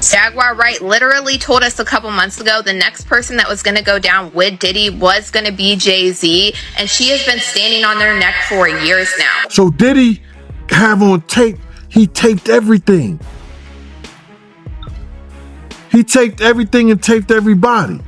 Jaguar Wright literally told us a couple months ago the next person that was going to go down with Diddy was going to be Jay-Z, and she has been standing on their neck for years now. So Diddy have on tape, he taped everything. He taped everything and taped everybody.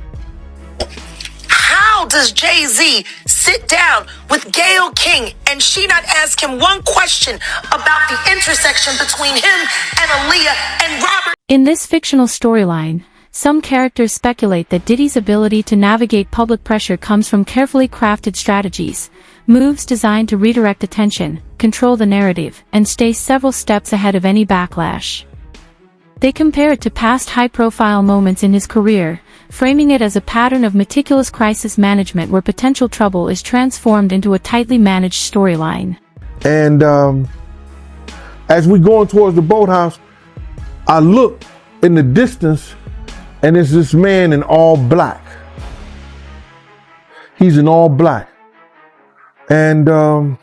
How does Jay-Z sit down with Gayle King and she not ask him one question about the intersection between him and Aaliyah and Robert? In this fictional storyline, some characters speculate that Diddy's ability to navigate public pressure comes from carefully crafted strategies, moves designed to redirect attention, control the narrative, and stay several steps ahead of any backlash. They compare it to past high-profile moments in his career, framing it as a pattern of meticulous crisis management where potential trouble is transformed into a tightly managed storyline. And as we going towards the boathouse, I look in the distance and it's this man in all black. He's in all black. And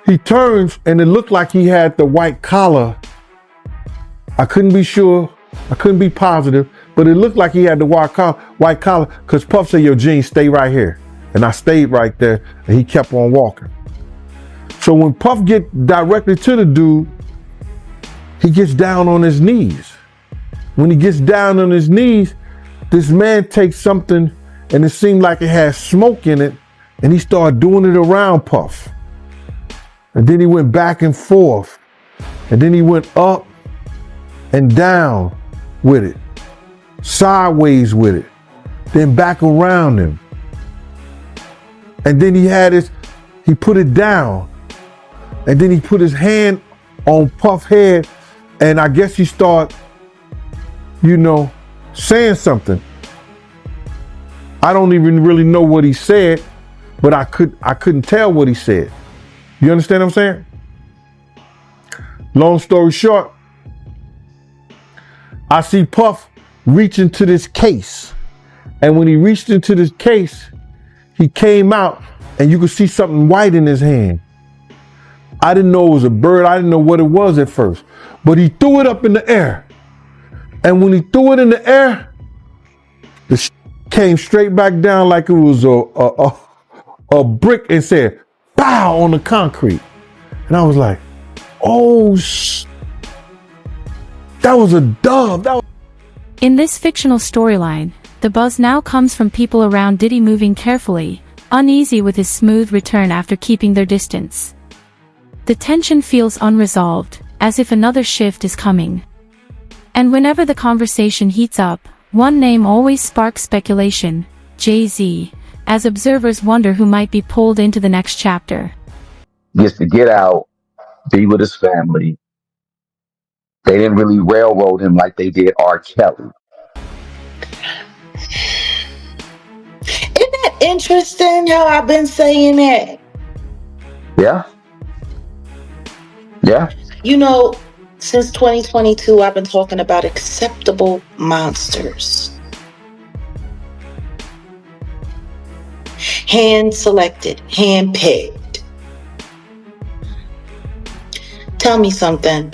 he turns and it looked like he had the white collar. I couldn't be sure. I couldn't be positive, but it looked like he had the white collar because Puff said, "Yo, Gene, stay right here." And I stayed right there and he kept on walking. So when Puff get directly to the dude, he gets down on his knees. When he gets down on his knees, this man takes something and it seemed like it had smoke in it and he started doing it around Puff. And then he went back and forth. And then he went up and down with it, sideways with it, then back around him. And then he put it down. And then he put his hand on Puff's head. And I guess he started, saying something. I don't even really know what he said, but I couldn't tell what he said. You understand what I'm saying? Long story short, I see Puff reach into this case. And when he reached into this case, he came out and you could see something white in his hand. I didn't know it was a bird. I didn't know what it was at first. But he threw it up in the air. And when he threw it in the air, the came straight back down like it was a brick and said, "Pow," on the concrete. And I was like, oh, that was a dove. In this fictional storyline, the buzz now comes from people around Diddy moving carefully, uneasy with his smooth return after keeping their distance. The tension feels unresolved, as if another shift is coming. And whenever the conversation heats up, one name always sparks speculation: Jay-Z, as observers wonder who might be pulled into the next chapter. Gets to get out, be with his family. They didn't really railroad him like they did R. Kelly. Isn't that interesting how I've been saying that? Yeah. Yeah. Since 2022, I've been talking about acceptable monsters. Hand-selected, hand-picked. Tell me something.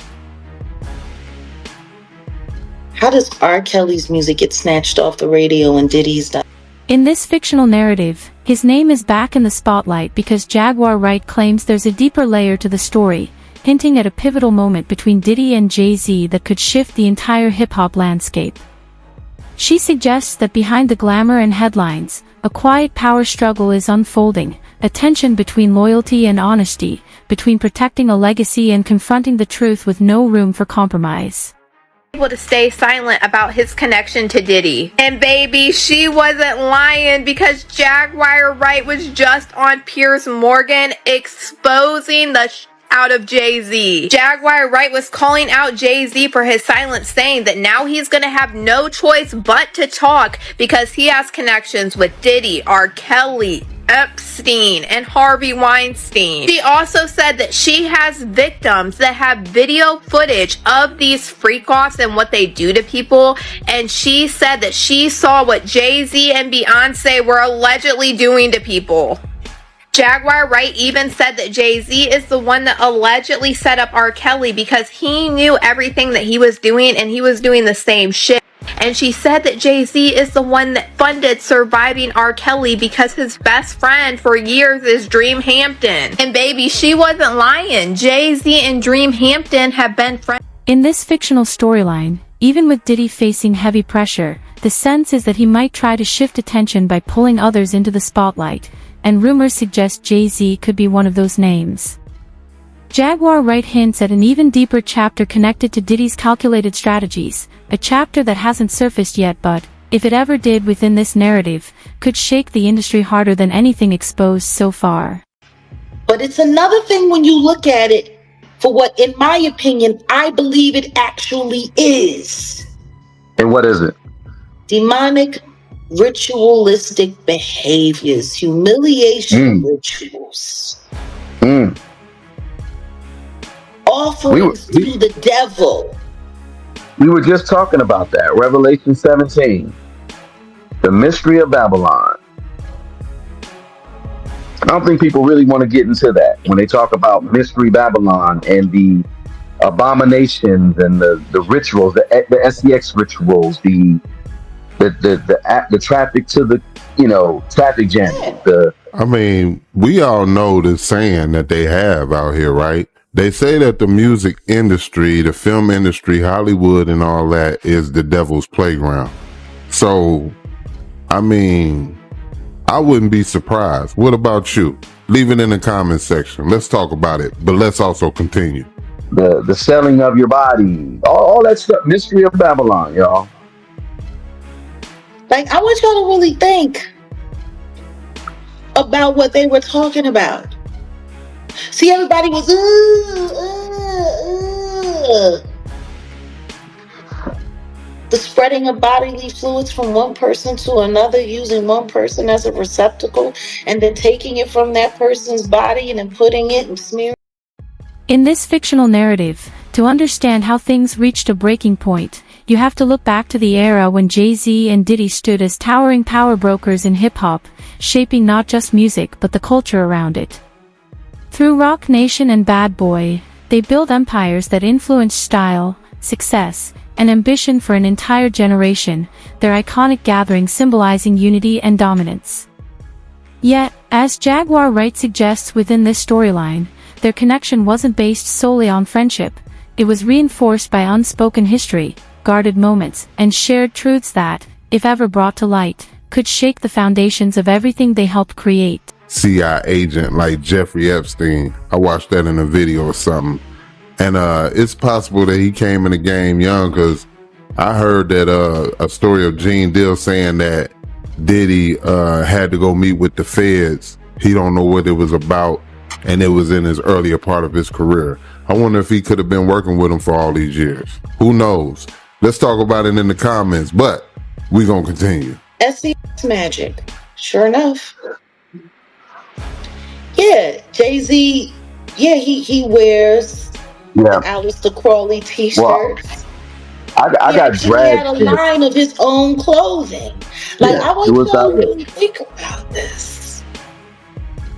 How does R. Kelly's music get snatched off the radio and Diddy's not? In this fictional narrative, his name is back in the spotlight because Jaguar Wright claims there's a deeper layer to the story, hinting at a pivotal moment between Diddy and Jay-Z that could shift the entire hip-hop landscape. She suggests that behind the glamour and headlines, a quiet power struggle is unfolding, a tension between loyalty and honesty, between protecting a legacy and confronting the truth with no room for compromise. Able to stay silent about his connection to Diddy. And baby, she wasn't lying, because Jaguar Wright was just on Piers Morgan exposing the out of Jay-Z. Jaguar Wright was calling out Jay-Z for his silence, saying that now he's gonna have no choice but to talk because he has connections with Diddy, R. Kelly, Epstein, and Harvey Weinstein. She also said that she has victims that have video footage of these freak-offs and what they do to people, and she said that she saw what Jay-Z and Beyonce were allegedly doing to people. Jaguar Wright even said that Jay-Z is the one that allegedly set up R. Kelly because he knew everything that he was doing and he was doing the same shit. And she said that Jay-Z is the one that funded surviving R. Kelly because his best friend for years is Dream Hampton. And baby, she wasn't lying. Jay-Z and Dream Hampton have been friends. In this fictional storyline, even with Diddy facing heavy pressure, the sense is that he might try to shift attention by pulling others into the spotlight, and rumors suggest Jay-Z could be one of those names. Jaguar Wright hints at an even deeper chapter connected to Diddy's calculated strategies, a chapter that hasn't surfaced yet but, if it ever did within this narrative, could shake the industry harder than anything exposed so far. But it's another thing when you look at it for what, in my opinion, I believe it actually is. And what is it? Demonic, ritualistic behaviors, humiliation rituals. Offerings to the devil. We were just talking about that. Revelation 17. The mystery of Babylon. I don't think people really want to get into that when they talk about mystery Babylon and the abominations and the rituals, the SEX rituals, the traffic to the, traffic jam. I mean, we all know the saying that they have out here, right? They say that the music industry, the film industry, Hollywood and all that is the devil's playground. So, I mean, I wouldn't be surprised. What about you? Leave it in the comments section. Let's talk about it, but let's also continue. The selling of your body, all that stuff, mystery of Babylon, y'all. Like, I want y'all to really think about what they were talking about. See, everybody was, the spreading of bodily fluids from one person to another, using one person as a receptacle, and then taking it from that person's body and then putting it and smearing. In this fictional narrative, to understand how things reached a breaking point, you have to look back to the era when Jay-Z and Diddy stood as towering power brokers in hip-hop, shaping not just music but the culture around it. Through Rock Nation and Bad Boy, they built empires that influenced style, success, and ambition for an entire generation, their iconic gathering symbolizing unity and dominance. Yet, as Jaguar Wright suggests within this storyline, their connection wasn't based solely on friendship. It was reinforced by unspoken history, guarded moments, and shared truths that, if ever brought to light, could shake the foundations of everything they helped create. CIA agent like Jeffrey Epstein. I watched that in a video or something. And it's possible that he came in the game young, because I heard that a story of Gene Deal saying that Diddy had to go meet with the feds. He don't know what it was about, and it was in his earlier part of his career. I wonder if he could have been working with him for all these years. Who knows? Let's talk about it in the comments, but we're going to continue. SEX magic. Sure enough. Yeah, Jay-Z, he wears the Aleister Crowley t-shirts. Well, I got dragged. He had a line of his own clothing. Like, I want you to really think about this.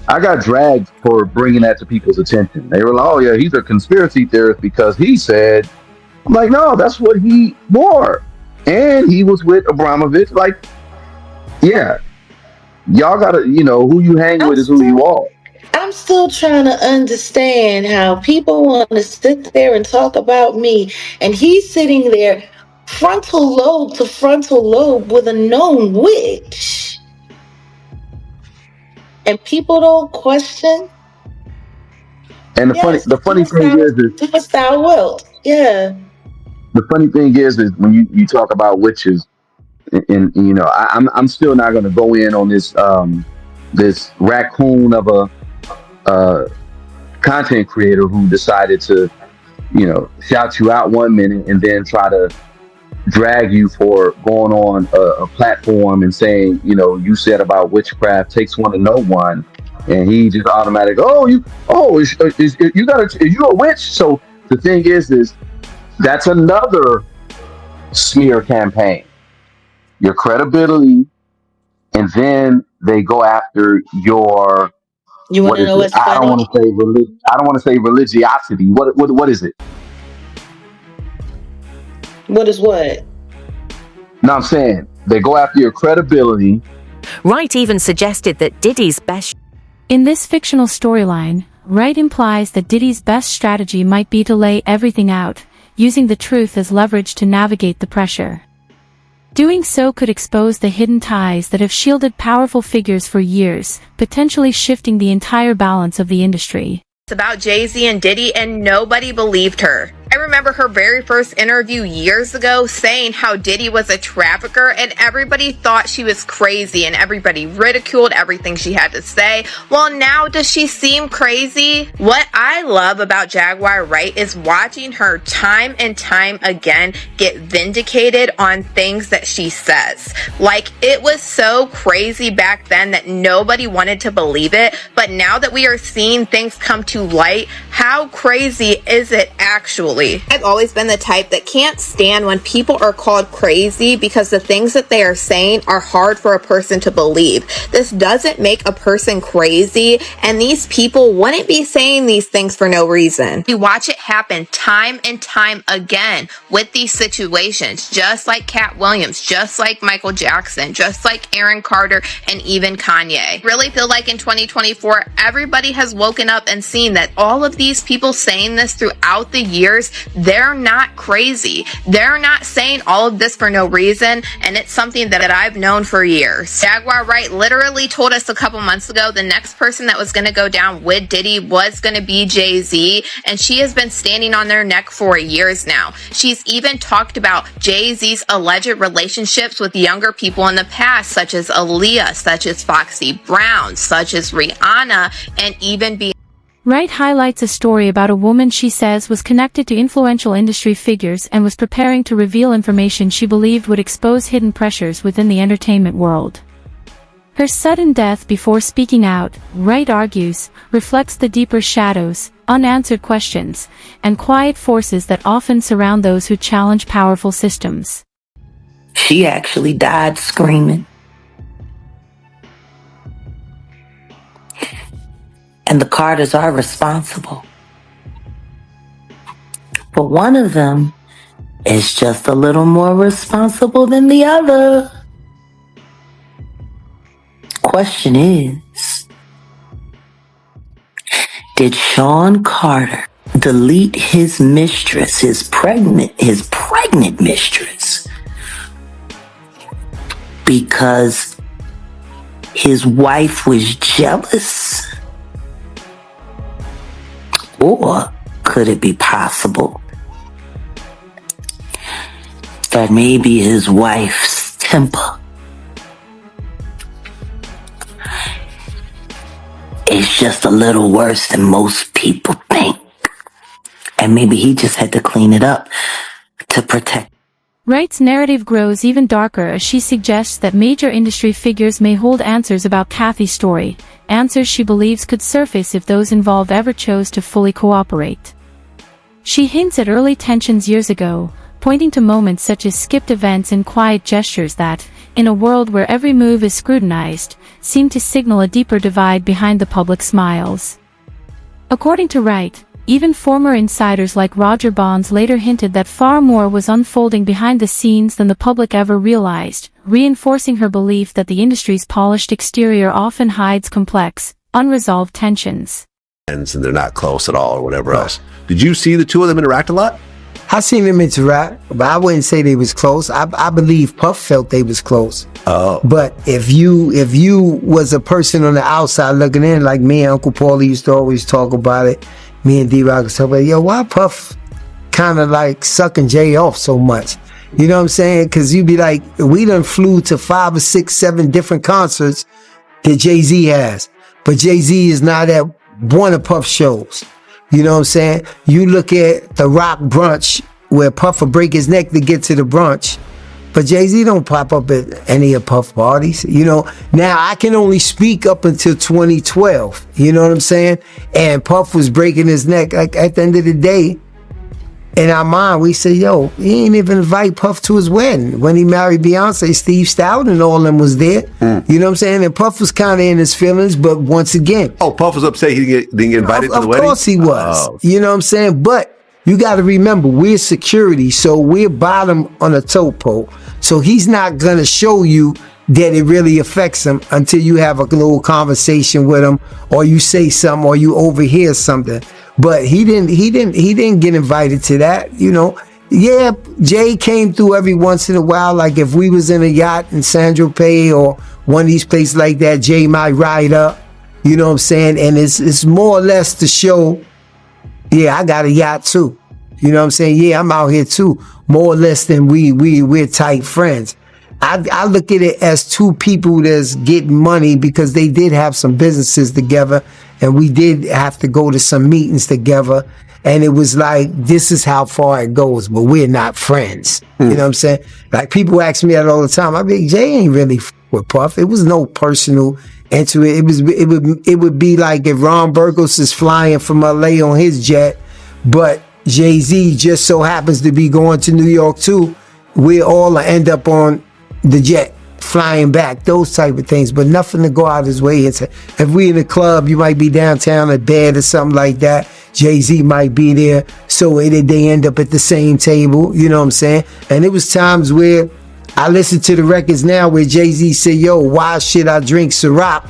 I got dragged for bringing that to people's attention. They were like, oh yeah, he's a conspiracy theorist because he said. I'm like, no, that's what he wore. And he was with Abramovich. Like, yeah, y'all gotta, who you hang with is who you are. I'm still trying to understand how people want to sit there and talk about me, and he's sitting there frontal lobe to frontal lobe with a known witch. And people don't question. And the funny thing is do as thou wilt. Yeah. The funny thing is when you talk about witches, and I'm still not going to go in on this this raccoon of a content creator who decided to shout you out one minute and then try to drag you for going on a platform and saying you said about witchcraft takes one to know one, and he just automatic you a witch. So the thing is that's another smear campaign. Your credibility, and then they go after your You want What to is know it? what's I don't funny? want to say I don't want to say religiosity. What is it? What is what? No, I'm saying they go after your credibility. Wright even suggested that Diddy's best In this fictional storyline, Wright implies that Diddy's best strategy might be to lay everything out, using the truth as leverage to navigate the pressure. Doing so could expose the hidden ties that have shielded powerful figures for years, potentially shifting the entire balance of the industry. About Jay-Z and Diddy, and nobody believed her. I remember her very first interview years ago saying how Diddy was a trafficker, and everybody thought she was crazy and everybody ridiculed everything she had to say. Well, now does she seem crazy? What I love about Jaguar Wright is watching her time and time again get vindicated on things that she says. Like, it was so crazy back then that nobody wanted to believe it, but now that we are seeing things come to light, how crazy is it actually? I've always been the type that can't stand when people are called crazy because the things that they are saying are hard for a person to believe. This doesn't make a person crazy, and these people wouldn't be saying these things for no reason. We watch it happen time and time again with these situations, just like Cat Williams, just like Michael Jackson, just like Aaron Carter, and even Kanye. I really feel like in 2024, everybody has woken up and seen that all of these people saying this throughout the years, they're not crazy. They're not saying all of this for no reason, and it's something that I've known for years. Jaguar Wright literally told us a couple months ago the next person that was going to go down with Diddy was going to be Jay-Z, and she has been standing on their neck for years now. She's even talked about Jay-Z's alleged relationships with younger people in the past, such as Aaliyah, such as Foxy Brown, such as Rihanna, and even beyond. Wright highlights a story about a woman she says was connected to influential industry figures and was preparing to reveal information she believed would expose hidden pressures within the entertainment world. Her sudden death before speaking out, Wright argues, reflects the deeper shadows, unanswered questions, and quiet forces that often surround those who challenge powerful systems. She actually died screaming. And the Carters are responsible. But one of them is just a little more responsible than the other. Question is, did Sean Carter delete his mistress, his pregnant mistress, because his wife was jealous? Or could it be possible that maybe his wife's temper is just a little worse than most people think? And maybe he just had to clean it up to protect. Wright's narrative grows even darker as she suggests that major industry figures may hold answers about Kathy's story, answers she believes could surface if those involved ever chose to fully cooperate. She hints at early tensions years ago, pointing to moments such as skipped events and quiet gestures that, in a world where every move is scrutinized, seem to signal a deeper divide behind the public smiles. According to Wright, even former insiders like Roger Bonds later hinted that far more was unfolding behind the scenes than the public ever realized, reinforcing her belief that the industry's polished exterior often hides complex, unresolved tensions. And they're not close at all or whatever else. Did you see the two of them interact a lot? I seen them interact, but I wouldn't say they was close. I believe Puff felt they was close. Oh. But if you was a person on the outside looking in, like me and Uncle Paulie used to always talk about it, me and D-Rock was talking about, yo, why Puff kind of like sucking Jay off so much? You know what I'm saying? Because you'd be like, we done flew to 5 or 6, 7 different concerts that Jay-Z has. But Jay-Z is not at one of Puff's shows. You know what I'm saying? You look at the Rock brunch where Puff will break his neck to get to the brunch. But Jay-Z don't pop up at any of Puff parties. You know, now I can only speak up until 2012. You know what I'm saying? And Puff was breaking his neck. Like, at the end of the day, in our mind, we say, yo, he ain't even invite Puff to his wedding. When he married Beyonce, Steve Stout and all of them was there. You know what I'm saying? And Puff was kind of in his feelings, but once again. Oh, Puff was upset he didn't get invited to the wedding? Of course he was. Oh. You know what I'm saying? But you got to remember, we're security, so we're bottom on a tote pole. So he's not going to show you that it really affects him until you have a little conversation with him, or you say something, or you overhear something. But he didn't get invited to that, you know. Yeah, Jay came through every once in a while. Like if we was in a yacht in San Tropez or one of these places like that, Jay might ride up, you know what I'm saying? And it's more or less to show, yeah, I got a yacht too. You know what I'm saying? Yeah, I'm out here too. More or less than we're tight friends. I look at it as two people that's getting money because they did have some businesses together and we did have to go to some meetings together. And it was like, this is how far it goes, but we're not friends. You know what I'm saying? Like people ask me that all the time. I be, Jay ain't really with Puff. It was no personal into it. It would be like if Ron Burgos is flying from LA on his jet, but Jay-Z just so happens to be going to New York too. We all end up on the jet flying back, those type of things, but nothing to go out his way. It's if we in a club, you might be downtown at bed or something like that. Jay-Z might be there, so they end up at the same table. You know what I'm saying? And it was times where I listen to the records now where Jay-Z said, "Yo, why should I drink Ciroc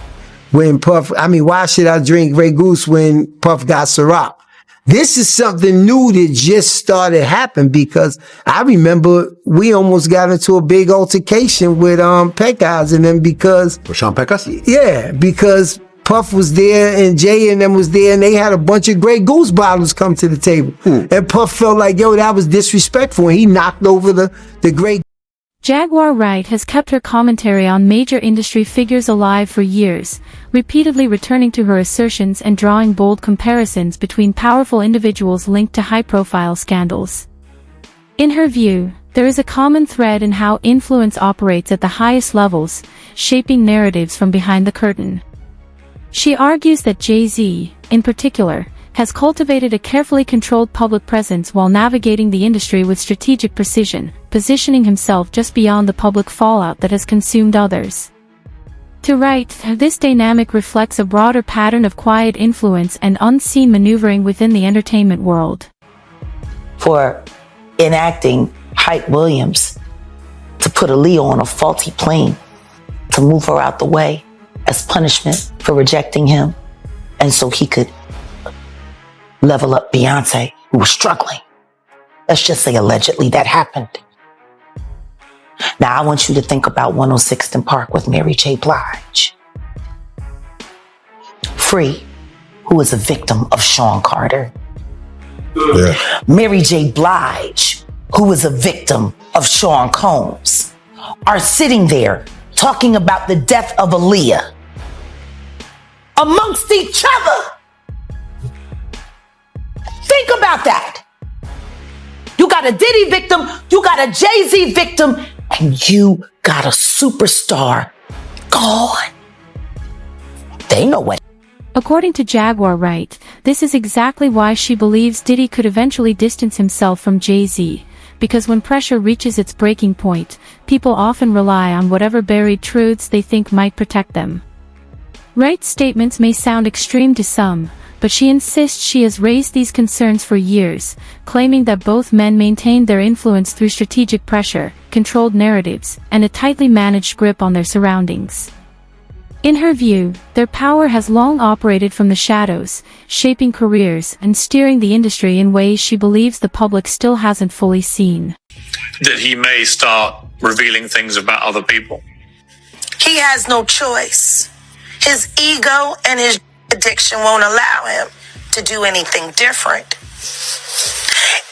when Puff? I mean, why should I drink Grey Goose when Puff got Ciroc?" This is something new that just started happening because I remember we almost got into a big altercation with Pecos and them because For Sean Pecos? Yeah, because Puff was there and Jay and them was there and they had a bunch of Grey Goose bottles come to the table. And Puff felt like, yo, that was disrespectful, and he knocked over the Grey. Jaguar Wright has kept her commentary on major industry figures alive for years, repeatedly returning to her assertions and drawing bold comparisons between powerful individuals linked to high-profile scandals. In her view, there is a common thread in how influence operates at the highest levels, shaping narratives from behind the curtain. She argues that Jay-Z, in particular, has cultivated a carefully controlled public presence while navigating the industry with strategic precision, positioning himself just beyond the public fallout that has consumed others. To Wright, this dynamic reflects a broader pattern of quiet influence and unseen maneuvering within the entertainment world. For enacting Hype Williams to put Aaliyah on a faulty plane to move her out the way as punishment for rejecting him, and so he could level up Beyonce, who was struggling. Let's just say allegedly that happened. Now I want you to think about 106th and Park with Mary J. Blige. Free, who is a victim of Sean Carter. Yeah. Mary J. Blige, who is a victim of Sean Combs, are sitting there talking about the death of Aaliyah amongst each other. Think about that. You got a Diddy victim, you got a Jay-Z victim, and you got a superstar gone. They know what. According to Jaguar Wright, this is exactly why she believes Diddy could eventually distance himself from Jay-Z, because when pressure reaches its breaking point, people often rely on whatever buried truths they think might protect them. Wright's statements may sound extreme to some, but she insists she has raised these concerns for years, claiming that both men maintained their influence through strategic pressure, controlled narratives, and a tightly managed grip on their surroundings. In her view, their power has long operated from the shadows, shaping careers and steering the industry in ways she believes the public still hasn't fully seen. That he may start revealing things about other people. He has no choice. His ego and his addiction won't allow him to do anything different.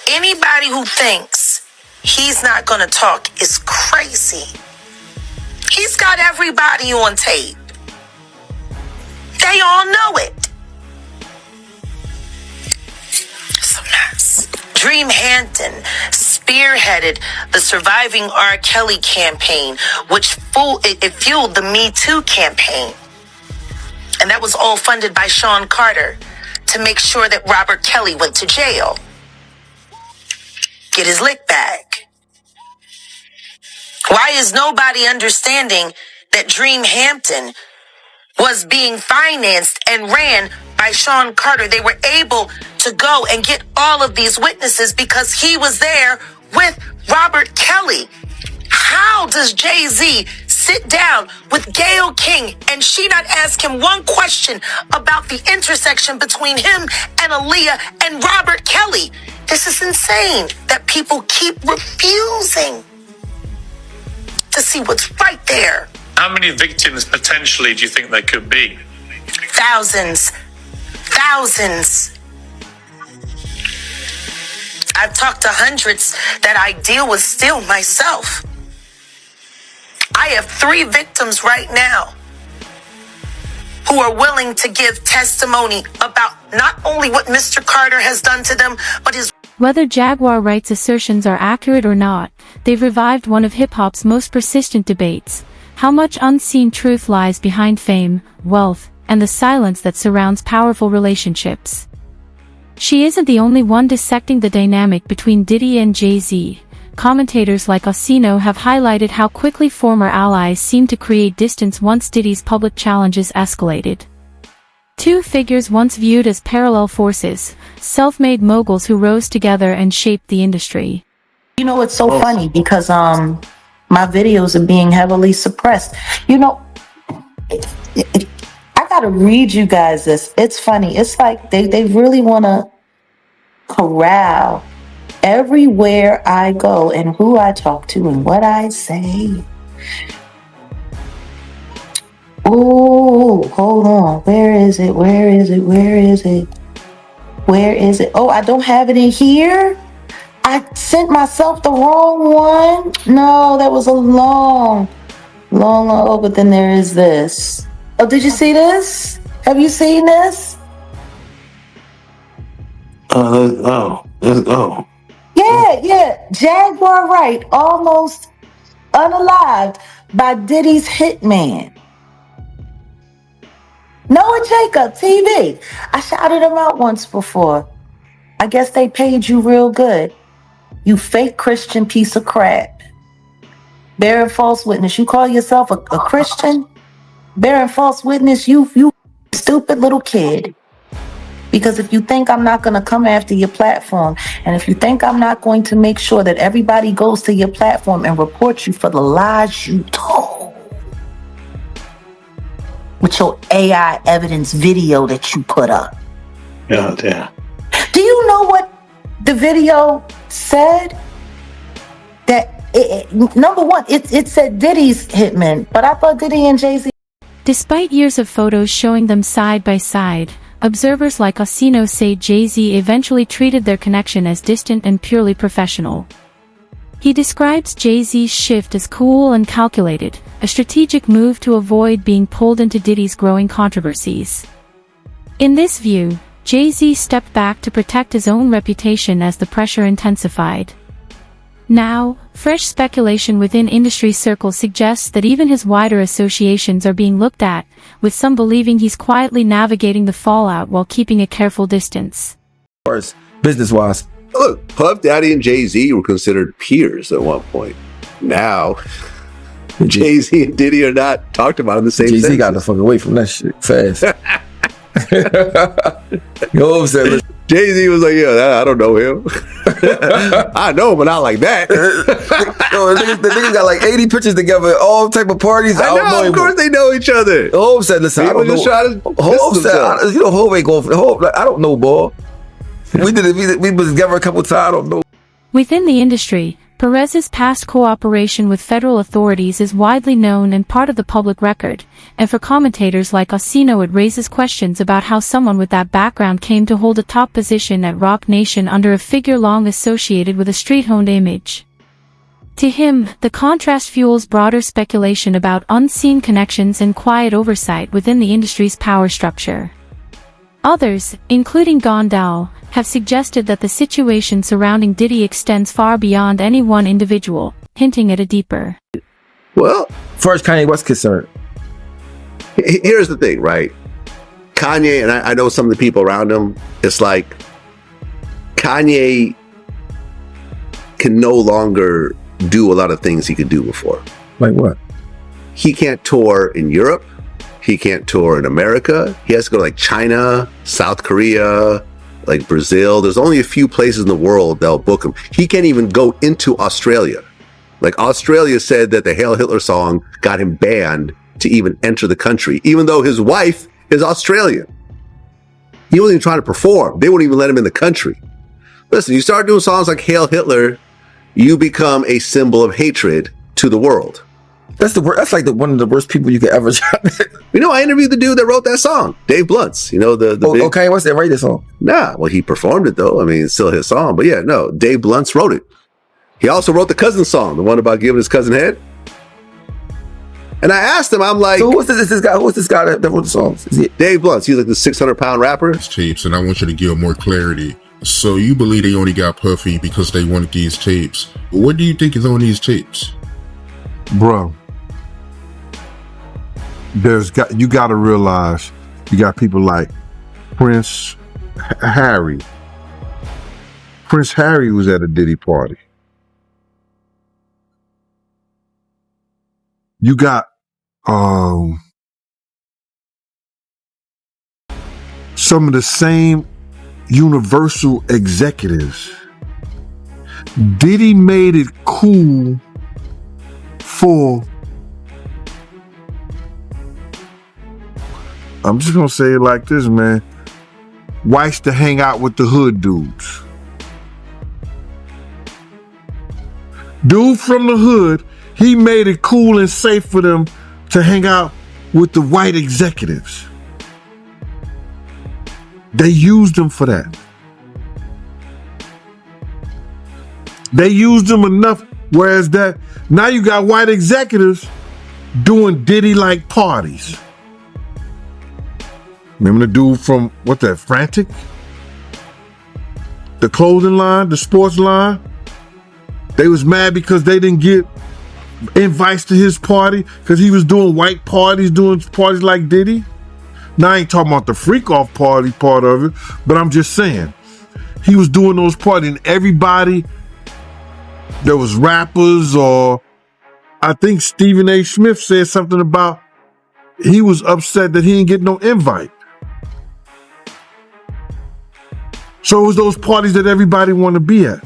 Anybody who thinks he's not gonna talk is crazy. He's got everybody on tape. They all know it. It's a mess. Dream Hampton spearheaded the Surviving R. Kelly campaign, which fueled the Me Too campaign. And that was all funded by Sean Carter to make sure that Robert Kelly went to jail. get his lick back? Why is nobody understanding that Dream Hampton was being financed and ran by Sean Carter? They were able to go and get all of these witnesses because he was there with Robert Kelly. How does Jay-Z sit down with Gayle King and she not ask him one question about the intersection between him and Aaliyah and Robert Kelly? This is insane that people keep refusing to see what's right there. How many victims potentially do you think there could be? Thousands. Thousands. I've talked to hundreds that I deal with still myself. I have 3 victims right now who are willing to give testimony about not only what Mr. Carter has done to them, but his... Whether Jaguar Wright's assertions are accurate or not, they've revived one of hip-hop's most persistent debates: how much unseen truth lies behind fame, wealth, and the silence that surrounds powerful relationships. She isn't the only one dissecting the dynamic between Diddy and Jay-Z. Commentators like Orsino have highlighted how quickly former allies seem to create distance once Diddy's public challenges escalated. Two figures once viewed as parallel forces, self-made moguls who rose together and shaped the industry. You know, it's so funny because my videos are being heavily suppressed. You know, I gotta read you guys this. It's funny. It's like they really want to corral everywhere I go and who I talk to and what I say. Oh, hold on. Where is it? Where is it? Where is it? Where is it? Oh, I don't have it in here. I sent myself the wrong one. No, that was a long. Oh, but then there is this. Oh, did you see this? Have you seen this? Yeah. Jaguar Wright almost unalived by Diddy's hitman. Noah Jacob, TV. I shouted him out once before. I guess they paid you real good. You fake Christian piece of crap. Bearing false witness. You call yourself a Christian? Bearing false witness, you stupid little kid. Because if you think I'm not going to come after your platform, and if you think I'm not going to make sure that everybody goes to your platform and report you for the lies you told, with your AI evidence video that you put up. Yeah, yeah. Do you know what the video said? That number one, it said Diddy's hitman, but I thought Diddy and Jay-Z. Despite years of photos showing them side by side, observers like Orsino say Jay-Z eventually treated their connection as distant and purely professional. He describes Jay-Z's shift as cool and calculated, a strategic move to avoid being pulled into Diddy's growing controversies. In this view, Jay-Z stepped back to protect his own reputation as the pressure intensified. Now, fresh speculation within industry circles suggests that even his wider associations are being looked at, with some believing he's quietly navigating the fallout while keeping a careful distance. First, business-wise, Look, Puff Daddy and Jay-Z were considered peers at one point. Now, Jay-Z and Diddy are not talked about in the same Jay-Z sentence. got the fuck away from that shit fast. You know what I'm saying? Jay-Z was like, yeah, I don't know him. I know him, but not like that. Yo, the niggas got like 80 pictures together, all type of parties. I know, of course they know each other. Hov said, listen, I don't know. Hov said, you know, Hov ain't going for Hov. Like, I don't know, boy. We did it. We was together a couple times. I don't know. Within the industry, Perez's past cooperation with federal authorities is widely known and part of the public record, and for commentators like Orsino it raises questions about how someone with that background came to hold a top position at Roc Nation under a figure long associated with a street-honed image. To him, the contrast fuels broader speculation about unseen connections and quiet oversight within the industry's power structure. Others, including Gondal, have suggested that the situation surrounding Diddy extends far beyond any one individual, hinting at a deeper. Well, first Kanye West concerned. Here's the thing, right? Kanye, and I know some of the people around him, it's like Kanye can no longer do a lot of things he could do before. Like what? He can't tour in Europe. He can't tour in America. He has to go to like China, South Korea, like Brazil. There's only a few places in the world that'll book him. He can't even go into Australia. Like Australia said that the Hail Hitler song got him banned to even enter the country, even though his wife is Australian. He wasn't even trying to perform. They wouldn't even let him in the country. Listen, you start doing songs like Hail Hitler, you become a symbol of hatred to the world. That's like one of the worst people you could ever try. You know, I interviewed the dude that wrote that song, Dave Bluntz. You know, the big... Okay, what's that? Write this song? Nah, well, he performed it though. I mean, it's still his song. But yeah, no, Dave Bluntz wrote it. He also wrote the cousin song, the one about giving his cousin head. And I asked him, I'm like... So who's this guy? Who's this guy that wrote the songs? Is it Dave Bluntz? He's like the 600-pound rapper. Tapes, and I want you to give more clarity. So you believe they only got Puffy because they wanted these tapes. What do you think is on these tapes? Bro, you got to realize you got people like Prince Harry. Prince Harry was at a Diddy party. You got some of the same Universal executives. Diddy made it cool for, I'm just gonna say it like this, man, whites to hang out with the hood dudes. Dude from the hood, he made it cool and safe for them to hang out with the white executives. They used them for that. They used them enough, whereas that now you got white executives doing Diddy-like parties. Remember the dude from, Frantic? The clothing line, the sports line? They was mad because they didn't get invites to his party because he was doing white parties, doing parties like Diddy. Now I ain't talking about the freak off party part of it, but I'm just saying he was doing those parties and everybody, there was rappers, or I think Stephen A. Smith said something about he was upset that he didn't get no invite. So it was those parties that everybody wanted to be at.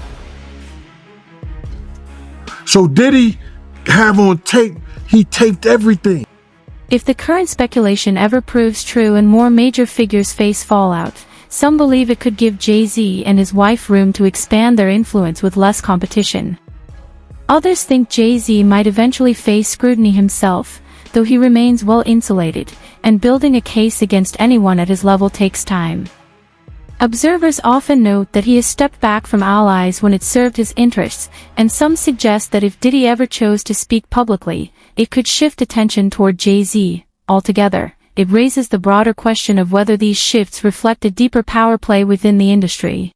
So Diddy have on tape, he taped everything. If the current speculation ever proves true and more major figures face fallout, some believe it could give Jay-Z and his wife room to expand their influence with less competition. Others think Jay-Z might eventually face scrutiny himself, though he remains well insulated, and building a case against anyone at his level takes time. Observers often note that he has stepped back from allies when it served his interests, and some suggest that if Diddy ever chose to speak publicly, it could shift attention toward Jay-Z altogether. It raises the broader question of whether these shifts reflect a deeper power play within the industry.